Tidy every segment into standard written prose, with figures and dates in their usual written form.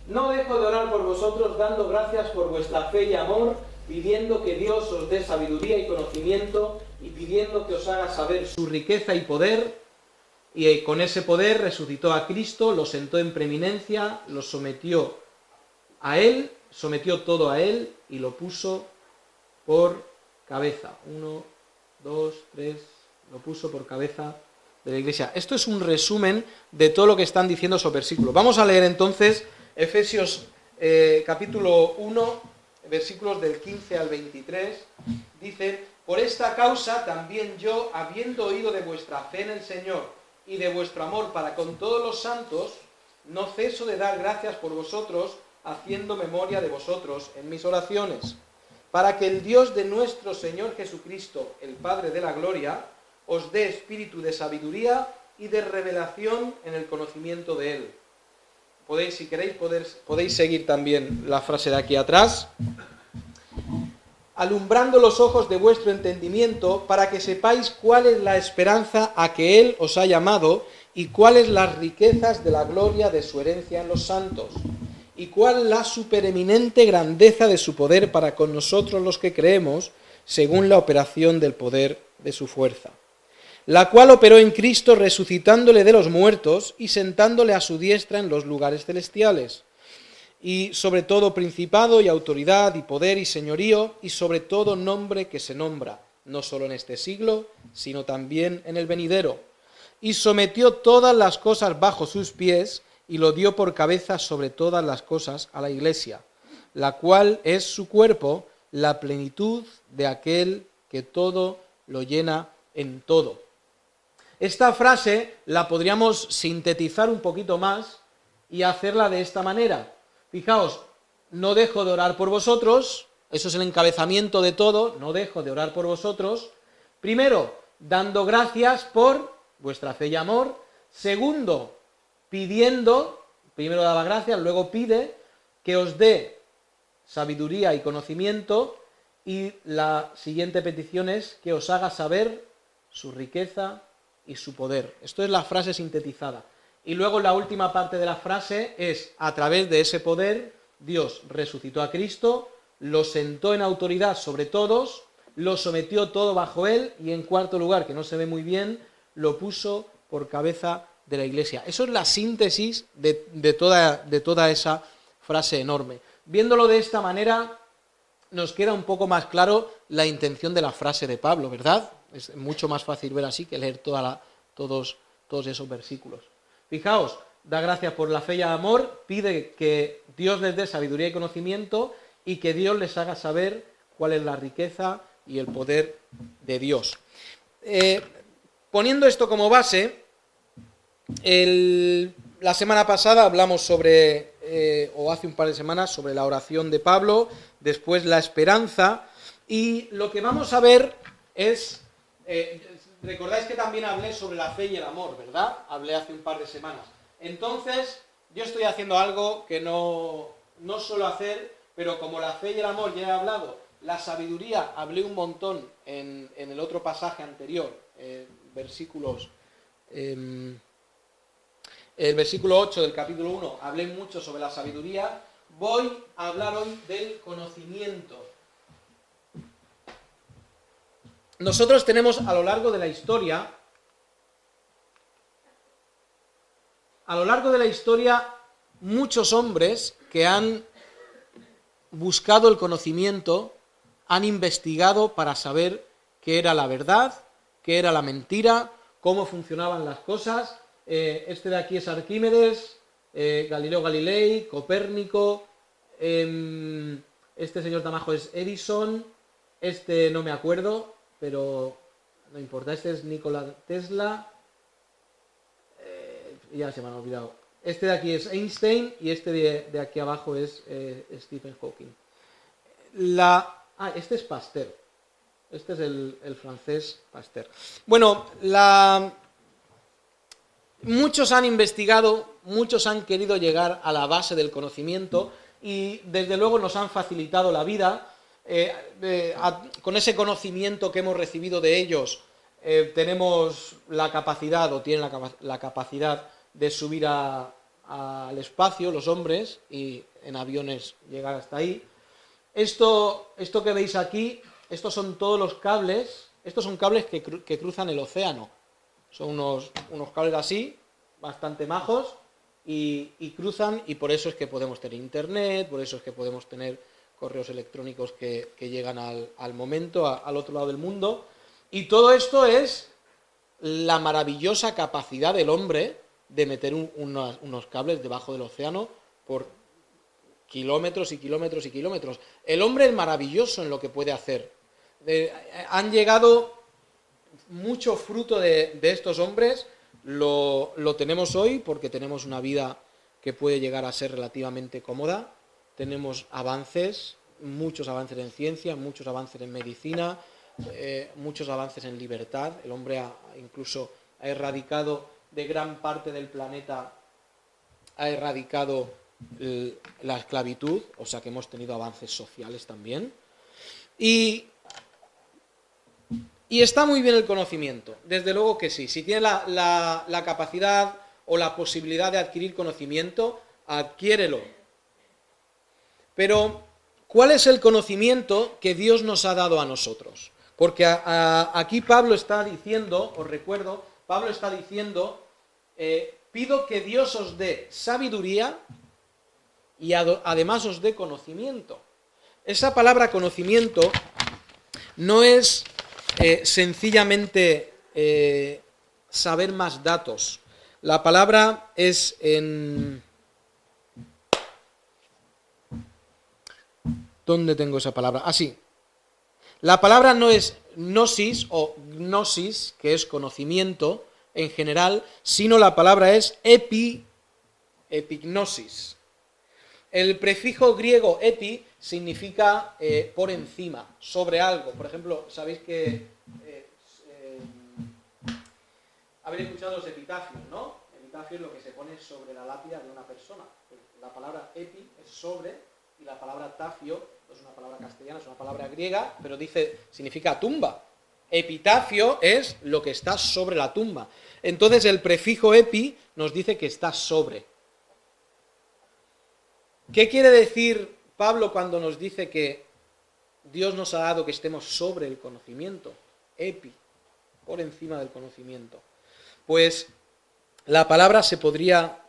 No dejo de orar por vosotros, dando gracias por vuestra fe y amor, pidiendo que Dios os dé sabiduría y conocimiento, y pidiendo que os haga saber su riqueza y poder, y con ese poder resucitó a Cristo, lo sentó en preeminencia, lo sometió a Él, sometió todo a Él, y lo puso por cabeza. 1, 2, 3, lo puso por cabeza de la Iglesia. Esto es un resumen de todo lo que están diciendo esos versículos. Vamos a leer entonces Efesios capítulo 1, versículos del 15 al 23. Dice: por esta causa también yo, habiendo oído de vuestra fe en el Señor y de vuestro amor para con todos los santos, no ceso de dar gracias por vosotros, haciendo memoria de vosotros en mis oraciones, para que el Dios de nuestro Señor Jesucristo, el Padre de la gloria, os dé espíritu de sabiduría y de revelación en el conocimiento de Él. Podéis, si queréis, podéis seguir también la frase de aquí atrás. Alumbrando los ojos de vuestro entendimiento, para que sepáis cuál es la esperanza a que Él os ha llamado, y cuáles las riquezas de la gloria de su herencia en los santos, y cuál la supereminente grandeza de su poder para con nosotros los que creemos, según la operación del poder de su fuerza, la cual operó en Cristo resucitándole de los muertos y sentándole a su diestra en los lugares celestiales, y sobre todo principado y autoridad y poder y señorío, y sobre todo nombre que se nombra, no solo en este siglo, sino también en el venidero, y sometió todas las cosas bajo sus pies, y lo dio por cabeza sobre todas las cosas a la Iglesia, la cual es su cuerpo, la plenitud de aquel que todo lo llena en todo. Esta frase la podríamos sintetizar un poquito más y hacerla de esta manera. Fijaos, no dejo de orar por vosotros, eso es el encabezamiento de todo, no dejo de orar por vosotros. Primero, dando gracias por vuestra fe y amor. Segundo, pidiendo, primero daba gracias, luego pide que os dé sabiduría y conocimiento, y la siguiente petición es que os haga saber su riqueza y su poder. Esto es la frase sintetizada. Y luego la última parte de la frase es: a través de ese poder, Dios resucitó a Cristo, lo sentó en autoridad sobre todos, lo sometió todo bajo Él, y en cuarto lugar, que no se ve muy bien, lo puso por cabeza de la Iglesia. Eso es la síntesis de toda esa frase enorme. Viéndolo de esta manera, nos queda un poco más claro la intención de la frase de Pablo, ¿verdad? Es mucho más fácil ver así que leer todos esos versículos. Fijaos, da gracias por la fe y el amor, pide que Dios les dé sabiduría y conocimiento, y que Dios les haga saber cuál es la riqueza y el poder de Dios. Poniendo esto como base, la semana pasada hablamos sobre, o hace un par de semanas, sobre la oración de Pablo, después la esperanza, y lo que vamos a ver es, recordáis que también hablé sobre la fe y el amor, ¿verdad? Hablé hace un par de semanas. Entonces, yo estoy haciendo algo que no suelo hacer, pero como la fe y el amor ya he hablado, la sabiduría hablé un montón en el otro pasaje anterior, versículos... el versículo 8 del capítulo 1, hablé mucho sobre la sabiduría. Voy a hablar hoy del conocimiento. Nosotros tenemos a lo largo de la historia, muchos hombres que han buscado el conocimiento, han investigado para saber qué era la verdad, qué era la mentira, cómo funcionaban las cosas. Este de aquí es Arquímedes, Galileo Galilei, Copérnico, este señor Tamajo es Edison, este no me acuerdo, pero no importa, este es Nikola Tesla, ya se me han olvidado. Este de aquí es Einstein, y este de aquí abajo es Stephen Hawking. Este es Pasteur, este es el francés Pasteur. Bueno, muchos han investigado, muchos han querido llegar a la base del conocimiento, y desde luego nos han facilitado la vida. Con ese conocimiento que hemos recibido de ellos, tenemos la capacidad, o tienen la capacidad de subir a al espacio, los hombres, y en aviones llegar hasta ahí. Esto que veis aquí, estos son todos los cables, estos son cables que cruzan el océano. Son unos cables así, bastante majos, y cruzan, y por eso es que podemos tener internet, por eso es que podemos tener correos electrónicos que llegan al momento, al otro lado del mundo. Y todo esto es la maravillosa capacidad del hombre de meter unos cables debajo del océano por kilómetros y kilómetros y kilómetros. El hombre es maravilloso en lo que puede hacer. Han llegado mucho fruto de estos hombres, lo tenemos hoy porque tenemos una vida que puede llegar a ser relativamente cómoda. Tenemos avances, muchos avances en ciencia, muchos avances en medicina, muchos avances en libertad. El hombre incluso ha erradicado de gran parte del planeta, ha erradicado la esclavitud, o sea que hemos tenido avances sociales también. Y está muy bien el conocimiento, desde luego que sí. Si tienes la capacidad o la posibilidad de adquirir conocimiento, adquiérelo. Pero, ¿cuál es el conocimiento que Dios nos ha dado a nosotros? Porque aquí Pablo está diciendo, os recuerdo, Pablo está diciendo, pido que Dios os dé sabiduría y además os dé conocimiento. Esa palabra conocimiento no es sencillamente saber más datos. La palabra es en... ¿Dónde tengo esa palabra? Ah, sí. La palabra no es gnosis o gnosis, que es conocimiento en general, sino la palabra es epignosis. El prefijo griego epi significa por encima, sobre algo. Por ejemplo, sabéis que habéis escuchado los epitafios, ¿no? Epitafio es lo que se pone sobre la lápida de una persona. La palabra epi es sobre y la palabra tafio no es una palabra castellana, es una palabra griega, pero significa tumba. Epitafio es lo que está sobre la tumba. Entonces el prefijo epi nos dice que está sobre. ¿Qué quiere decir Pablo cuando nos dice que Dios nos ha dado que estemos sobre el conocimiento? Epi, por encima del conocimiento. Pues la palabra se podría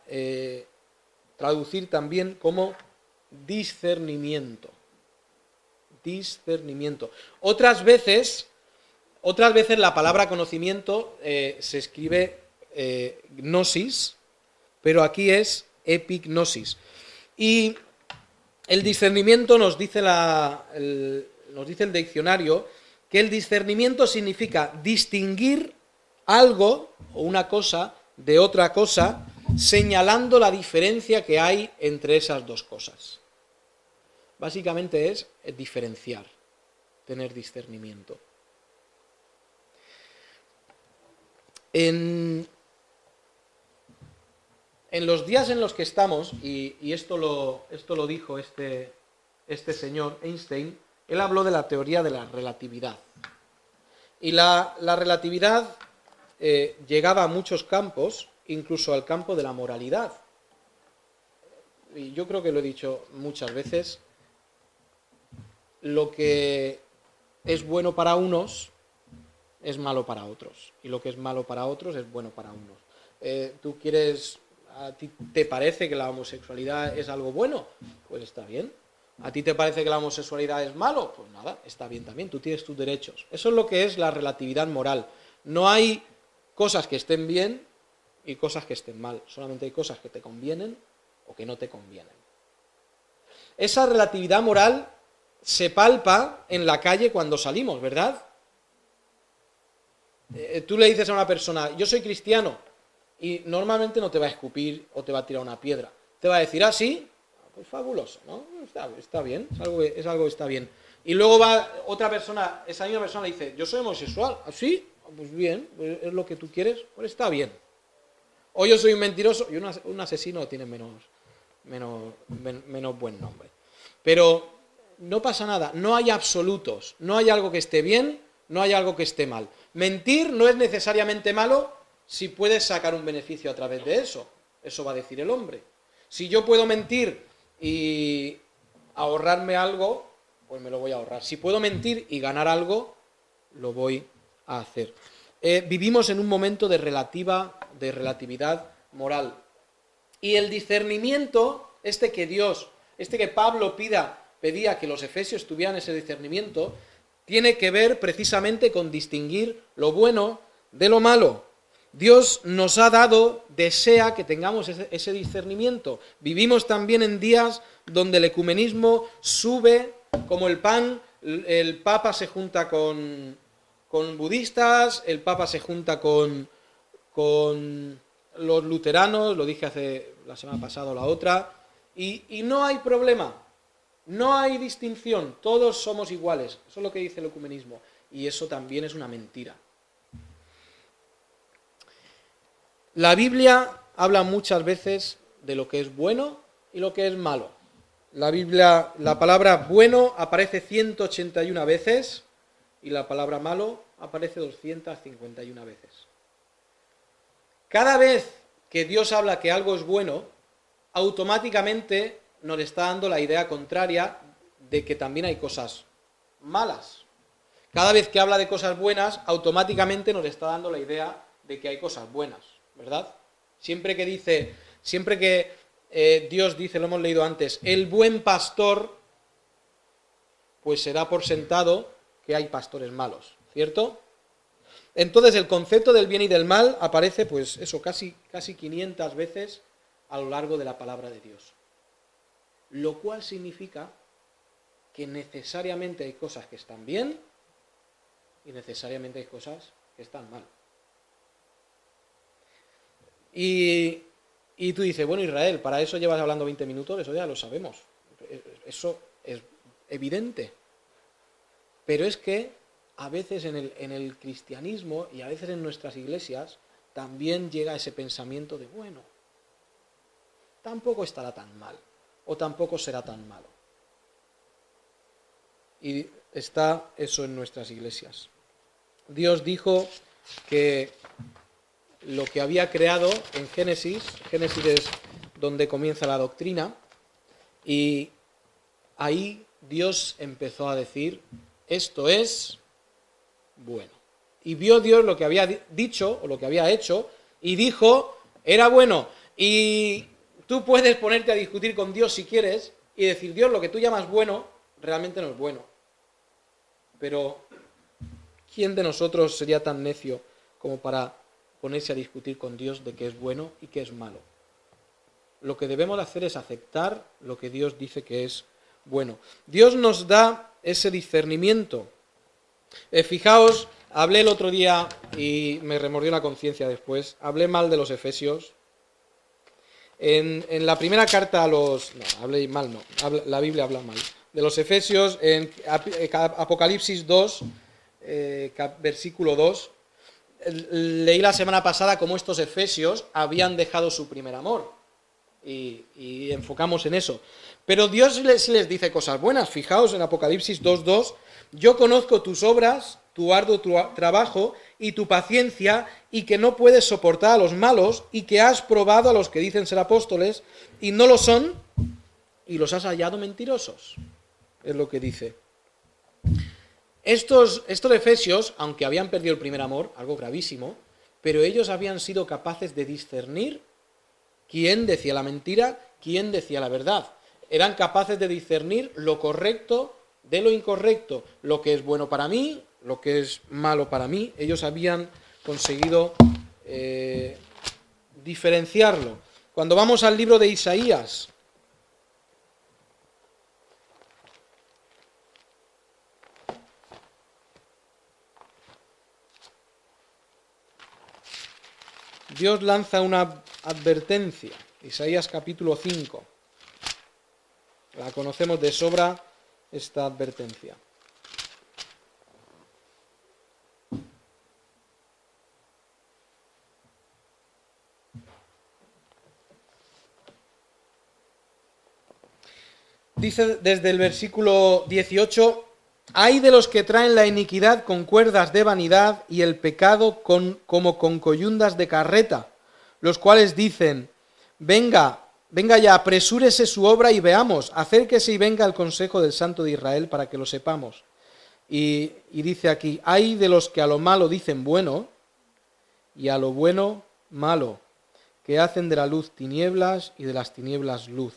traducir también como discernimiento. Discernimiento. Otras veces la palabra conocimiento se escribe gnosis, pero aquí es epignosis. Y el discernimiento nos dice el diccionario que el discernimiento significa distinguir algo o una cosa de otra cosa, señalando la diferencia que hay entre esas dos cosas. Básicamente es diferenciar, tener discernimiento. En los días en los que estamos, y esto lo dijo este señor Einstein, él habló de la teoría de la relatividad. Y la relatividad llegaba a muchos campos, incluso al campo de la moralidad. Y yo creo que lo he dicho muchas veces, lo que es bueno para unos es malo para otros, y lo que es malo para otros es bueno para unos. ¿A ti te parece que la homosexualidad es algo bueno? Pues está bien. ¿A ti te parece que la homosexualidad es malo? Pues nada, está bien también, tú tienes tus derechos. Eso es lo que es la relatividad moral. No hay cosas que estén bien y cosas que estén mal, solamente hay cosas que te convienen o que no te convienen. Esa relatividad moral se palpa en la calle cuando salimos, ¿verdad? Tú le dices a una persona, yo soy cristiano, y normalmente no te va a escupir o te va a tirar una piedra. Te va a decir, sí, pues fabuloso, ¿no? Está bien, es algo que está bien. Y luego va otra persona, esa misma persona le dice, yo soy homosexual, ¿sí? Pues bien, pues es lo que tú quieres, pues está bien. O yo soy un mentiroso, y un asesino tiene menos buen nombre. Pero no pasa nada, no hay absolutos, no hay algo que esté bien, no hay algo que esté mal. Mentir no es necesariamente malo si puedes sacar un beneficio a través de eso. Eso va a decir el hombre. Si yo puedo mentir y ahorrarme algo, pues me lo voy a ahorrar. Si puedo mentir y ganar algo, lo voy a hacer. Vivimos en un momento de relatividad moral. Y el discernimiento, que Pablo pedía que los efesios tuvieran ese discernimiento, tiene que ver precisamente con distinguir lo bueno de lo malo. Dios nos ha dado, desea que tengamos ese discernimiento. Vivimos también en días donde el ecumenismo sube como el pan, el Papa se junta con budistas, el Papa se junta con los luteranos, lo dije la semana pasada o la otra, y no hay problema, no hay distinción, todos somos iguales. Eso es lo que dice el ecumenismo, y eso también es una mentira. La Biblia habla muchas veces de lo que es bueno y lo que es malo. La Biblia, la palabra bueno aparece 181 veces y la palabra malo aparece 251 veces. Cada vez que Dios habla que algo es bueno, automáticamente nos está dando la idea contraria de que también hay cosas malas. Cada vez que habla de cosas buenas, automáticamente nos está dando la idea de que hay cosas buenas, ¿verdad? Siempre que Dios dice, lo hemos leído antes, el buen pastor, pues se da por sentado que hay pastores malos, ¿cierto? Entonces el concepto del bien y del mal aparece, pues eso, casi 500 veces a lo largo de la palabra de Dios. Lo cual significa que necesariamente hay cosas que están bien y necesariamente hay cosas que están mal. Y tú dices, bueno, Israel, para eso llevas hablando 20 minutos, eso ya lo sabemos. Eso es evidente. Pero es que a veces en el cristianismo y a veces en nuestras iglesias también llega ese pensamiento de, bueno, tampoco estará tan mal o tampoco será tan malo. Y está eso en nuestras iglesias. Dios dijo que lo que había creado en Génesis es donde comienza la doctrina, y ahí Dios empezó a decir, esto es bueno. Y vio Dios lo que había dicho o lo que había hecho y dijo, era bueno. Y tú puedes ponerte a discutir con Dios si quieres y decir, Dios, lo que tú llamas bueno realmente no es bueno. Pero ¿quién de nosotros sería tan necio como para ponerse a discutir con Dios de qué es bueno y qué es malo? Lo que debemos hacer es aceptar lo que Dios dice que es bueno. Dios nos da ese discernimiento. Fijaos, hablé el otro día y me remordió la conciencia después, hablé mal de los efesios. En la primera carta a los... No, hablé mal, no, la Biblia habla mal. De los efesios, en Apocalipsis 2, versículo 2, leí la semana pasada cómo estos efesios habían dejado su primer amor. Y enfocamos en eso. Pero Dios les dice cosas buenas. Fijaos en Apocalipsis 2:2, yo conozco tus obras, tu arduo trabajo y tu paciencia, y que no puedes soportar a los malos, y que has probado a los que dicen ser apóstoles y no lo son, y los has hallado mentirosos. Es lo que dice. Estos efesios, aunque habían perdido el primer amor, algo gravísimo, pero ellos habían sido capaces de discernir quién decía la mentira, quién decía la verdad. Eran capaces de discernir lo correcto de lo incorrecto, lo que es bueno para mí, lo que es malo para mí. Ellos habían conseguido diferenciarlo. Cuando vamos al libro de Isaías, Dios lanza una advertencia. Isaías capítulo 5. La conocemos de sobra, esta advertencia. Dice desde el versículo 18, hay de los que traen la iniquidad con cuerdas de vanidad y el pecado como con coyundas de carreta, los cuales dicen, venga, venga ya, apresúrese su obra y veamos, acérquese y venga el consejo del Santo de Israel para que lo sepamos. Y dice aquí, hay de los que a lo malo dicen bueno y a lo bueno malo, que hacen de la luz tinieblas y de las tinieblas luz,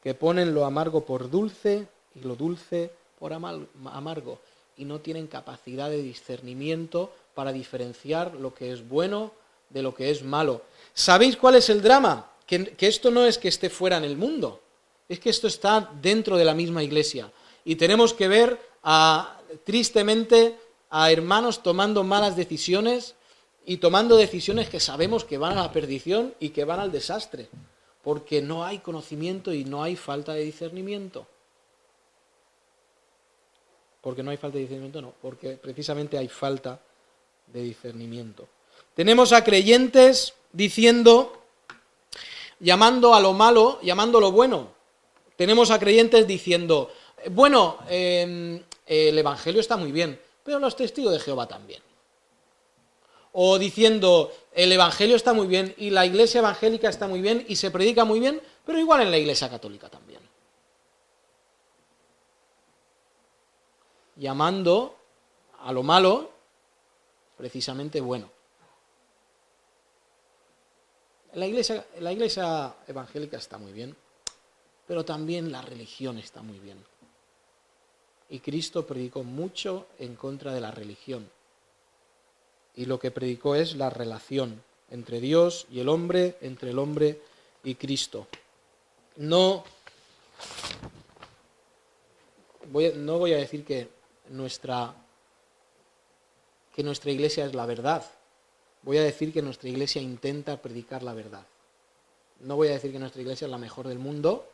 que ponen lo amargo por dulce y lo dulce por amargo, y no tienen capacidad de discernimiento para diferenciar lo que es bueno de lo que es malo. ¿Sabéis cuál es el drama? Que esto no es que esté fuera en el mundo, es que esto está dentro de la misma iglesia. Y tenemos que ver tristemente a hermanos tomando malas decisiones y tomando decisiones que sabemos que van a la perdición y que van al desastre, porque no hay conocimiento y no hay falta de discernimiento. Porque no hay falta de discernimiento, no, porque precisamente hay falta de discernimiento. Tenemos a creyentes diciendo, llamando a lo malo, llamando lo bueno. Tenemos a creyentes diciendo, bueno, el Evangelio está muy bien, pero los testigos de Jehová también. O diciendo, el Evangelio está muy bien y la iglesia evangélica está muy bien y se predica muy bien, pero igual en la iglesia católica también. Llamando a lo malo precisamente bueno. La iglesia evangélica está muy bien, pero también la religión está muy bien. Y Cristo predicó mucho en contra de la religión. Y lo que predicó es la relación entre Dios y el hombre, entre el hombre y Cristo. No voy a decir que nuestra iglesia es la verdad. Voy a decir que nuestra iglesia intenta predicar la verdad. No voy a decir que nuestra iglesia es la mejor del mundo,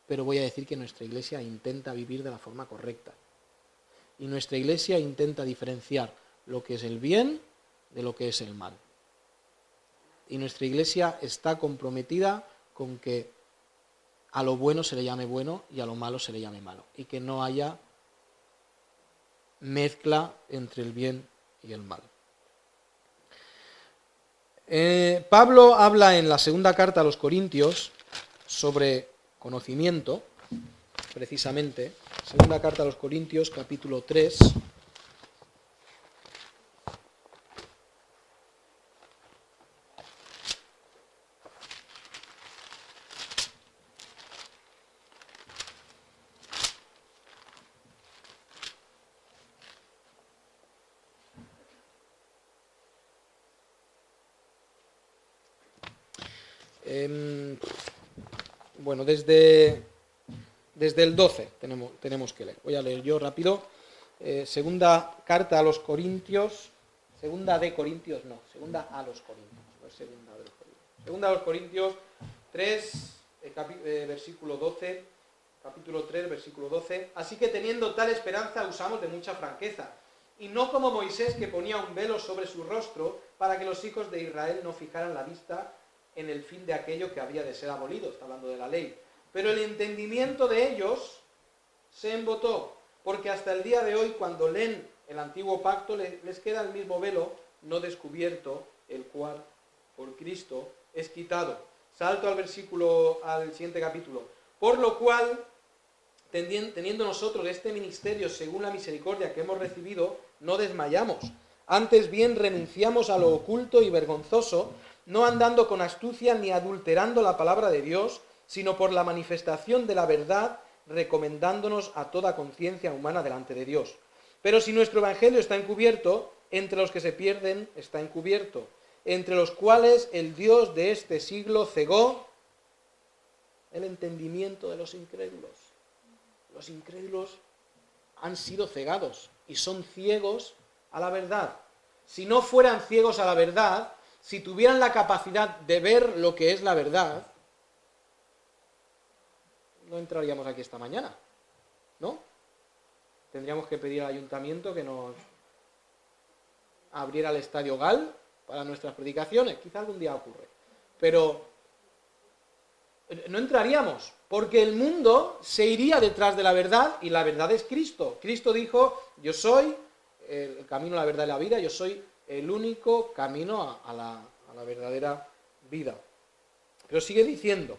pero voy a decir que nuestra iglesia intenta vivir de la forma correcta. Y nuestra iglesia intenta diferenciar lo que es el bien de lo que es el mal. Y nuestra iglesia está comprometida con que a lo bueno se le llame bueno y a lo malo se le llame malo. Y que no haya mezcla entre el bien y el mal. Pablo habla en la segunda carta a los Corintios sobre conocimiento, precisamente. Segunda carta a los Corintios, capítulo 3. Bueno, desde el 12 tenemos que leer. Voy a leer yo rápido. Segunda carta a los Corintios. Segunda a los Corintios. No es segunda a los Corintios. Segunda a los Corintios 3, versículo 12. Capítulo 3, versículo 12. Así que teniendo tal esperanza usamos de mucha franqueza. Y no como Moisés, que ponía un velo sobre su rostro para que los hijos de Israel no fijaran la vista en el fin de aquello que había de ser abolido. Está hablando de la ley. Pero el entendimiento de ellos se embotó, porque hasta el día de hoy, cuando leen el antiguo pacto, les queda el mismo velo no descubierto, el cual por Cristo es quitado. Salto al siguiente capítulo. Por lo cual, teniendo nosotros este ministerio según la misericordia que hemos recibido, no desmayamos. Antes bien renunciamos a lo oculto y vergonzoso, no andando con astucia ni adulterando la palabra de Dios, sino por la manifestación de la verdad, recomendándonos a toda conciencia humana delante de Dios. Pero si nuestro evangelio está encubierto, entre los que se pierden está encubierto, entre los cuales el Dios de este siglo cegó el entendimiento de los incrédulos. Los incrédulos han sido cegados y son ciegos a la verdad. Si no fueran ciegos a la verdad, si tuvieran la capacidad de ver lo que es la verdad, no entraríamos aquí esta mañana, ¿no? Tendríamos que pedir al ayuntamiento que nos abriera el Estadio Gal para nuestras predicaciones. Quizá algún día ocurre. Pero no entraríamos, porque el mundo se iría detrás de la verdad, y la verdad es Cristo. Cristo dijo, yo soy el camino, la verdad y la vida, yo soy el único camino a la verdadera vida. Pero sigue diciendo,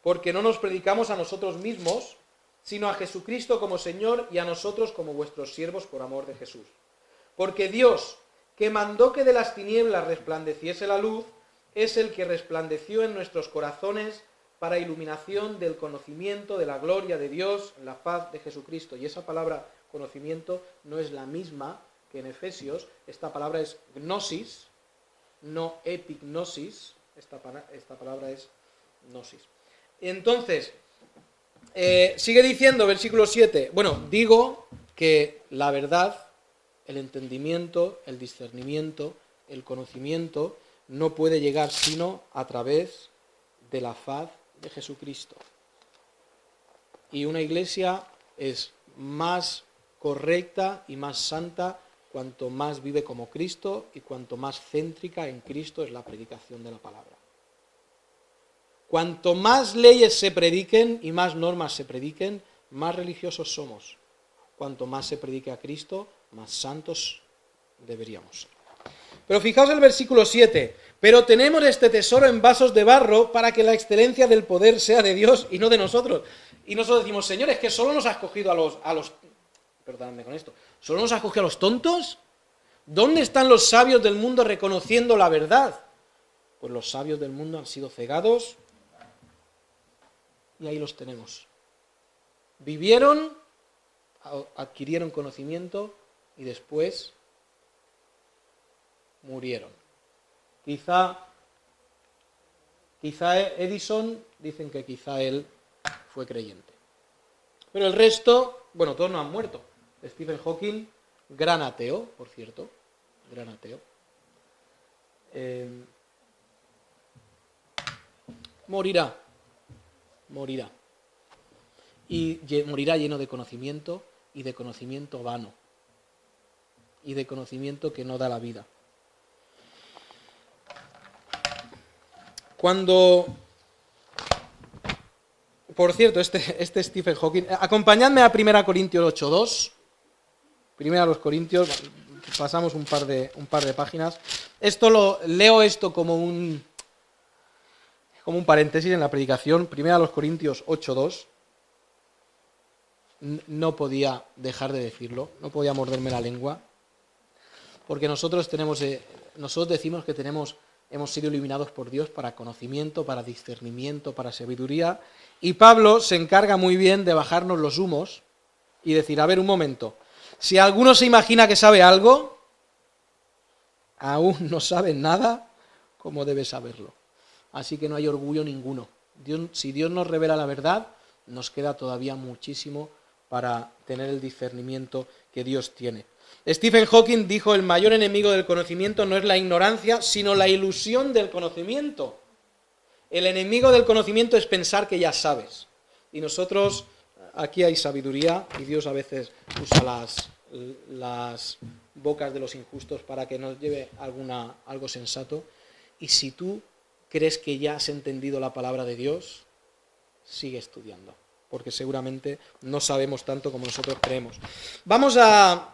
porque no nos predicamos a nosotros mismos, sino a Jesucristo como Señor y a nosotros como vuestros siervos por amor de Jesús. Porque Dios, que mandó que de las tinieblas resplandeciese la luz, es el que resplandeció en nuestros corazones para iluminación del conocimiento de la gloria de Dios en la faz de Jesucristo. Y esa palabra conocimiento no es la misma que en Efesios. Esta palabra es gnosis, no epignosis. Esta palabra es gnosis. Entonces, sigue diciendo, versículo 7, bueno, digo que la verdad, el entendimiento, el discernimiento, el conocimiento, no puede llegar sino a través de la faz de Jesucristo. Y una iglesia es más correcta y más santa cuanto más vive como Cristo y cuanto más céntrica en Cristo es la predicación de la palabra. Cuanto más leyes se prediquen y más normas se prediquen, más religiosos somos. Cuanto más se predique a Cristo, más santos deberíamos ser. Pero fijaos el versículo 7. Pero tenemos este tesoro en vasos de barro para que la excelencia del poder sea de Dios y no de nosotros. Y nosotros decimos, Señor, es que solo nos has cogido a los perdóname con esto, ¿solo nos has cogido a los tontos? ¿Dónde están los sabios del mundo reconociendo la verdad? Pues los sabios del mundo han sido cegados y ahí los tenemos. Vivieron, adquirieron conocimiento y después murieron. Quizá Edison, dicen que quizá él fue creyente. Pero el resto, bueno, todos no han muerto. Stephen Hawking, gran ateo, por cierto, gran ateo. Morirá. Y morirá lleno de conocimiento y de conocimiento vano. Y de conocimiento que no da la vida. Por cierto, este Stephen Hawking, acompañadme a 1 Corintios 8:2. Primero a los Corintios, pasamos un par de páginas. Leo esto como un paréntesis en la predicación. Primero a los Corintios 8:2. No podía dejar de decirlo, no podía morderme la lengua, porque nosotros decimos que hemos sido iluminados por Dios para conocimiento, para discernimiento, para sabiduría, y Pablo se encarga muy bien de bajarnos los humos y decir, a ver, un momento, si alguno se imagina que sabe algo, aún no sabe nada como debe saberlo. Así que no hay orgullo ninguno. Si Dios nos revela la verdad, nos queda todavía muchísimo para tener el discernimiento que Dios tiene. Stephen Hawking dijo, el mayor enemigo del conocimiento no es la ignorancia, sino la ilusión del conocimiento. El enemigo del conocimiento es pensar que ya sabes. Y nosotros, aquí hay sabiduría, y Dios a veces usa las bocas de los injustos para que nos lleve algo sensato. Y si tú crees que ya has entendido la palabra de Dios, sigue estudiando, porque seguramente no sabemos tanto como nosotros creemos. Vamos a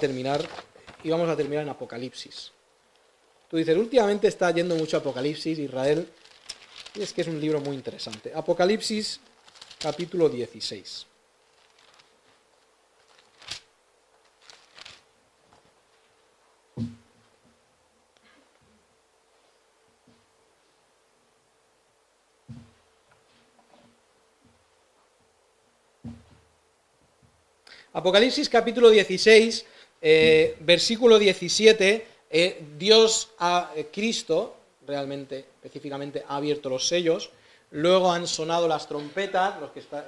terminar, y vamos a terminar en Apocalipsis. Tú dices, últimamente está yendo mucho Apocalipsis, Israel, y es que es un libro muy interesante. Apocalipsis, capítulo 16. Apocalipsis capítulo 16, versículo 17, Cristo, realmente, específicamente, ha abierto los sellos, luego han sonado las trompetas,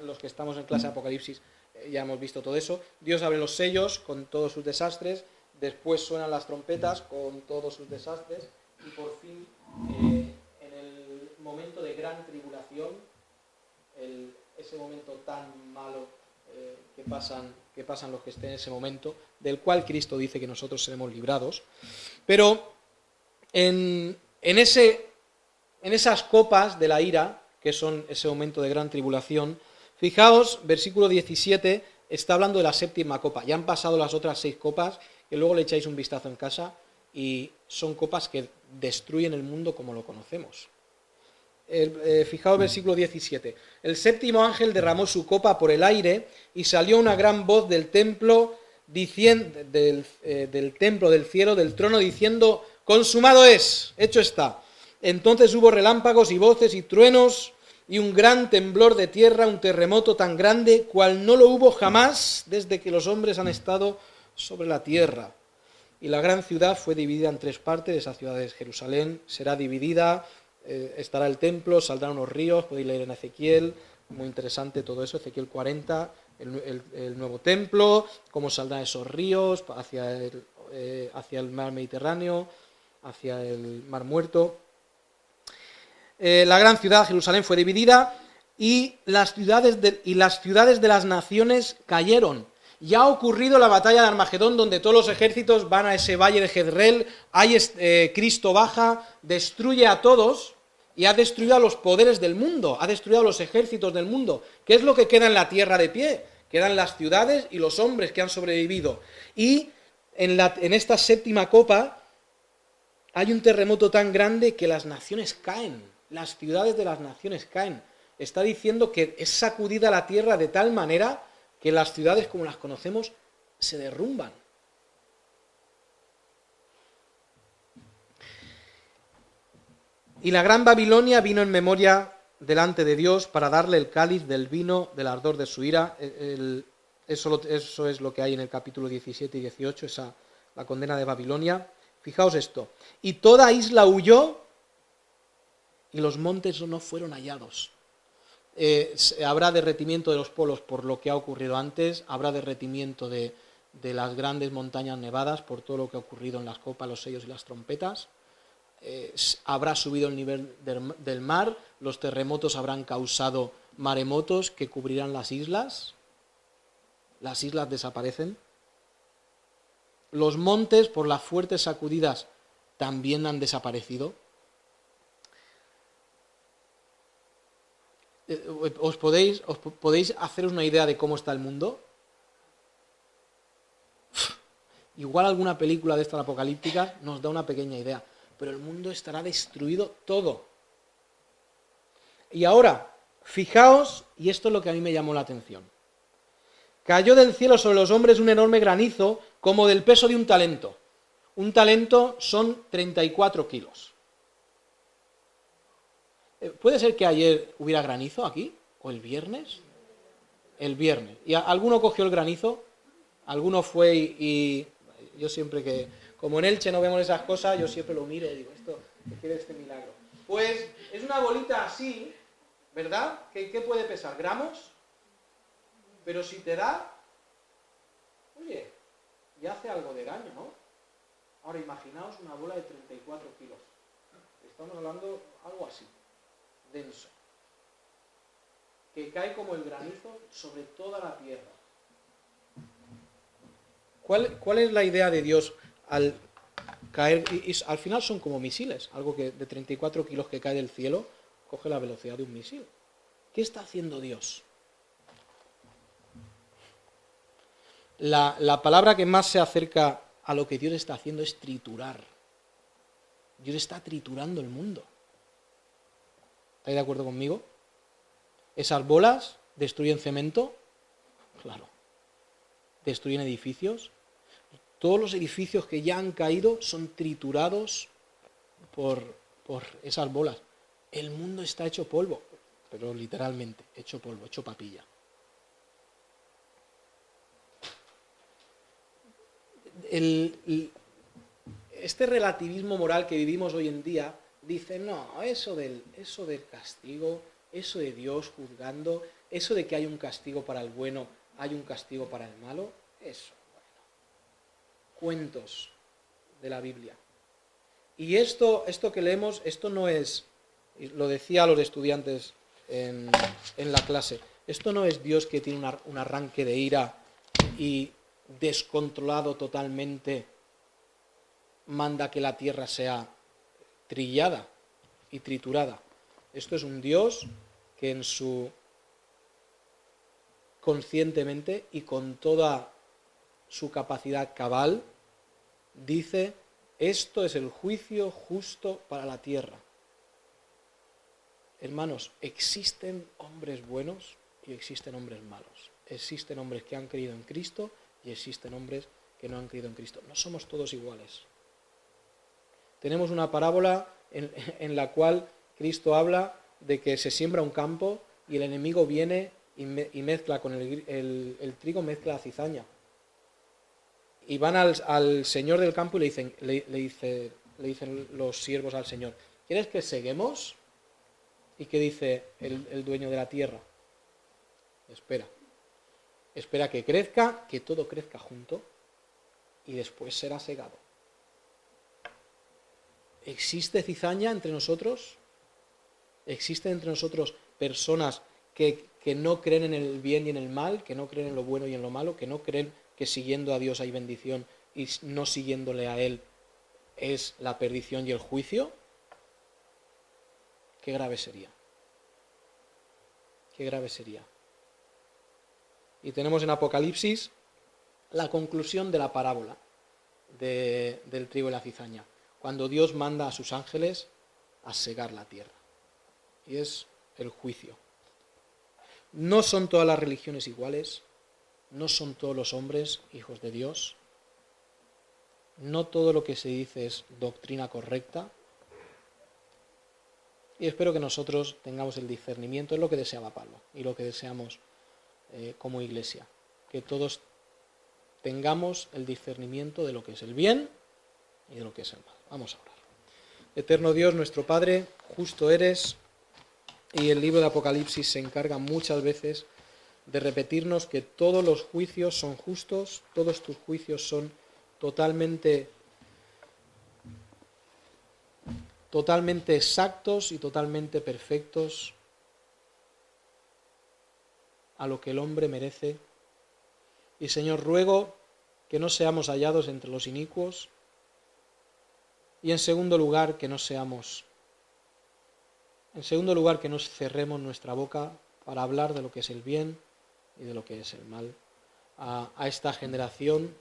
los que estamos en clase de Apocalipsis ya hemos visto todo eso, Dios abre los sellos con todos sus desastres, después suenan las trompetas con todos sus desastres, y por fin, en el momento de gran tribulación, ese momento tan malo que pasan los que estén en ese momento, del cual Cristo dice que nosotros seremos librados. Pero en esas copas de la ira, que son ese momento de gran tribulación, fijaos, versículo 17, está hablando de la séptima copa. Ya han pasado las otras 6 copas, que luego le echáis un vistazo en casa y son copas que destruyen el mundo como lo conocemos. Fijaos versículo 17. El séptimo ángel derramó su copa por el aire y salió una gran voz del templo del templo del cielo, del trono, diciendo: consumado es, hecho está. Entonces hubo relámpagos y voces y truenos y un gran temblor de tierra, un terremoto tan grande cual no lo hubo jamás desde que los hombres han estado sobre la tierra. Y la gran ciudad fue dividida en 3 partes. Esa ciudad es Jerusalén, será dividida, estará el templo, saldrán unos ríos, podéis leer en Ezequiel, muy interesante todo eso, Ezequiel 40, el nuevo templo, cómo saldrán esos ríos hacia el mar Mediterráneo, hacia el mar Muerto. La gran ciudad, Jerusalén, fue dividida y las ciudades de las naciones cayeron. Ya ha ocurrido la batalla de Armagedón, donde todos los ejércitos van a ese valle de Jezreel, Cristo baja, destruye a todos y ha destruido a los poderes del mundo, ha destruido a los ejércitos del mundo. ¿Qué es lo que queda en la tierra de pie? Quedan las ciudades y los hombres que han sobrevivido. Y en esta séptima copa hay un terremoto tan grande que las naciones caen, las ciudades de las naciones caen. Está diciendo que es sacudida la tierra de tal manera que las ciudades como las conocemos se derrumban. Y la gran Babilonia vino en memoria delante de Dios para darle el cáliz del vino del ardor de su ira. Eso es lo que hay en el capítulo 17 y 18, la condena de Babilonia. Fijaos esto: y toda isla huyó y los montes no fueron hallados. Habrá derretimiento de los polos por lo que ha ocurrido antes, habrá derretimiento de las grandes montañas nevadas por todo lo que ha ocurrido en las copas, los sellos y las trompetas. Habrá subido el nivel del mar, los terremotos habrán causado maremotos que cubrirán las islas desaparecen. Los montes, por las fuertes sacudidas, también han desaparecido. ¿Os podéis haceros una idea de cómo está el mundo? Igual alguna película de estas apocalípticas nos da una pequeña idea, pero el mundo estará destruido todo. Y ahora, fijaos, y esto es lo que a mí me llamó la atención. Cayó del cielo sobre los hombres un enorme granizo como del peso de un talento. Un talento son 34 kilos. ¿Puede ser que ayer hubiera granizo aquí? ¿O el viernes? El viernes. ¿Y alguno cogió el granizo? ¿Alguno fue y yo siempre que, como en Elche no vemos esas cosas, yo siempre lo miro y digo, ¿qué quiere este milagro? Pues es una bolita así, ¿verdad? ¿Qué puede pesar? ¿Gramos? Pero si te da, oye, ya hace algo de daño, ¿no? Ahora imaginaos una bola de 34 kilos. Estamos hablando algo así, denso, que cae como el granizo sobre toda la tierra. ¿Cuál es la idea de Dios al caer? Y al final son como misiles, algo que de 34 kilos que cae del cielo coge la velocidad de un misil. ¿Qué está haciendo Dios? La palabra que más se acerca a lo que Dios está haciendo es triturar. Dios está triturando el mundo. ¿Estáis de acuerdo conmigo? Esas bolas destruyen cemento, claro. Destruyen edificios. Todos los edificios que ya han caído son triturados por esas bolas. El mundo está hecho polvo, pero literalmente, hecho polvo, hecho papilla. Este relativismo moral que vivimos hoy en día dice, no, eso del castigo, eso de Dios juzgando, eso de que hay un castigo para el bueno, hay un castigo para el malo, eso, bueno, cuentos de la Biblia. Y esto que leemos, esto no es, lo decía a los estudiantes en la clase, esto no es Dios que tiene un arranque de ira y descontrolado totalmente manda que la tierra sea trillada y triturada. Esto es un Dios que conscientemente y con toda su capacidad cabal dice, esto es el juicio justo para la tierra. Hermanos, existen hombres buenos y existen hombres malos. Existen hombres que han creído en Cristo y existen hombres que no han creído en Cristo. No somos todos iguales. Tenemos una parábola en la cual Cristo habla de que se siembra un campo y el enemigo viene y mezcla con el trigo, mezcla la cizaña. Y van al señor del campo y le dicen los siervos al Señor, ¿quieres que seguemos? ¿Y qué dice el dueño de la tierra? Espera que crezca, que todo crezca junto y después será segado. ¿Existe cizaña entre nosotros? ¿Existen entre nosotros personas que no creen en el bien y en el mal, que no creen en lo bueno y en lo malo, que no creen que siguiendo a Dios hay bendición y no siguiéndole a Él es la perdición y el juicio? Qué grave sería. Qué grave sería. Y tenemos en Apocalipsis la conclusión de la parábola del trigo y la cizaña, cuando Dios manda a sus ángeles a segar la tierra. Y es el juicio. No son todas las religiones iguales, no son todos los hombres hijos de Dios, no todo lo que se dice es doctrina correcta. Y espero que nosotros tengamos el discernimiento, es lo que deseaba Pablo y lo que deseamos como iglesia, que todos tengamos el discernimiento de lo que es el bien y de lo que es el mal. Vamos a orar. Eterno Dios, nuestro Padre, justo eres, y el libro de Apocalipsis se encarga muchas veces de repetirnos que todos los juicios son justos, todos tus juicios son totalmente exactos y totalmente perfectos a lo que el hombre merece. Y Señor, ruego que no seamos hallados entre los inicuos y en segundo lugar que no cerremos nuestra boca para hablar de lo que es el bien y de lo que es el mal a esta generación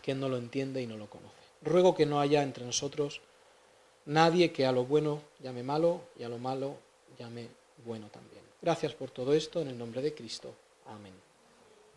que no lo entiende y no lo conoce. Ruego que no haya entre nosotros nadie que a lo bueno llame malo y a lo malo llame bueno también. Gracias por todo esto, en el nombre de Cristo. Amén.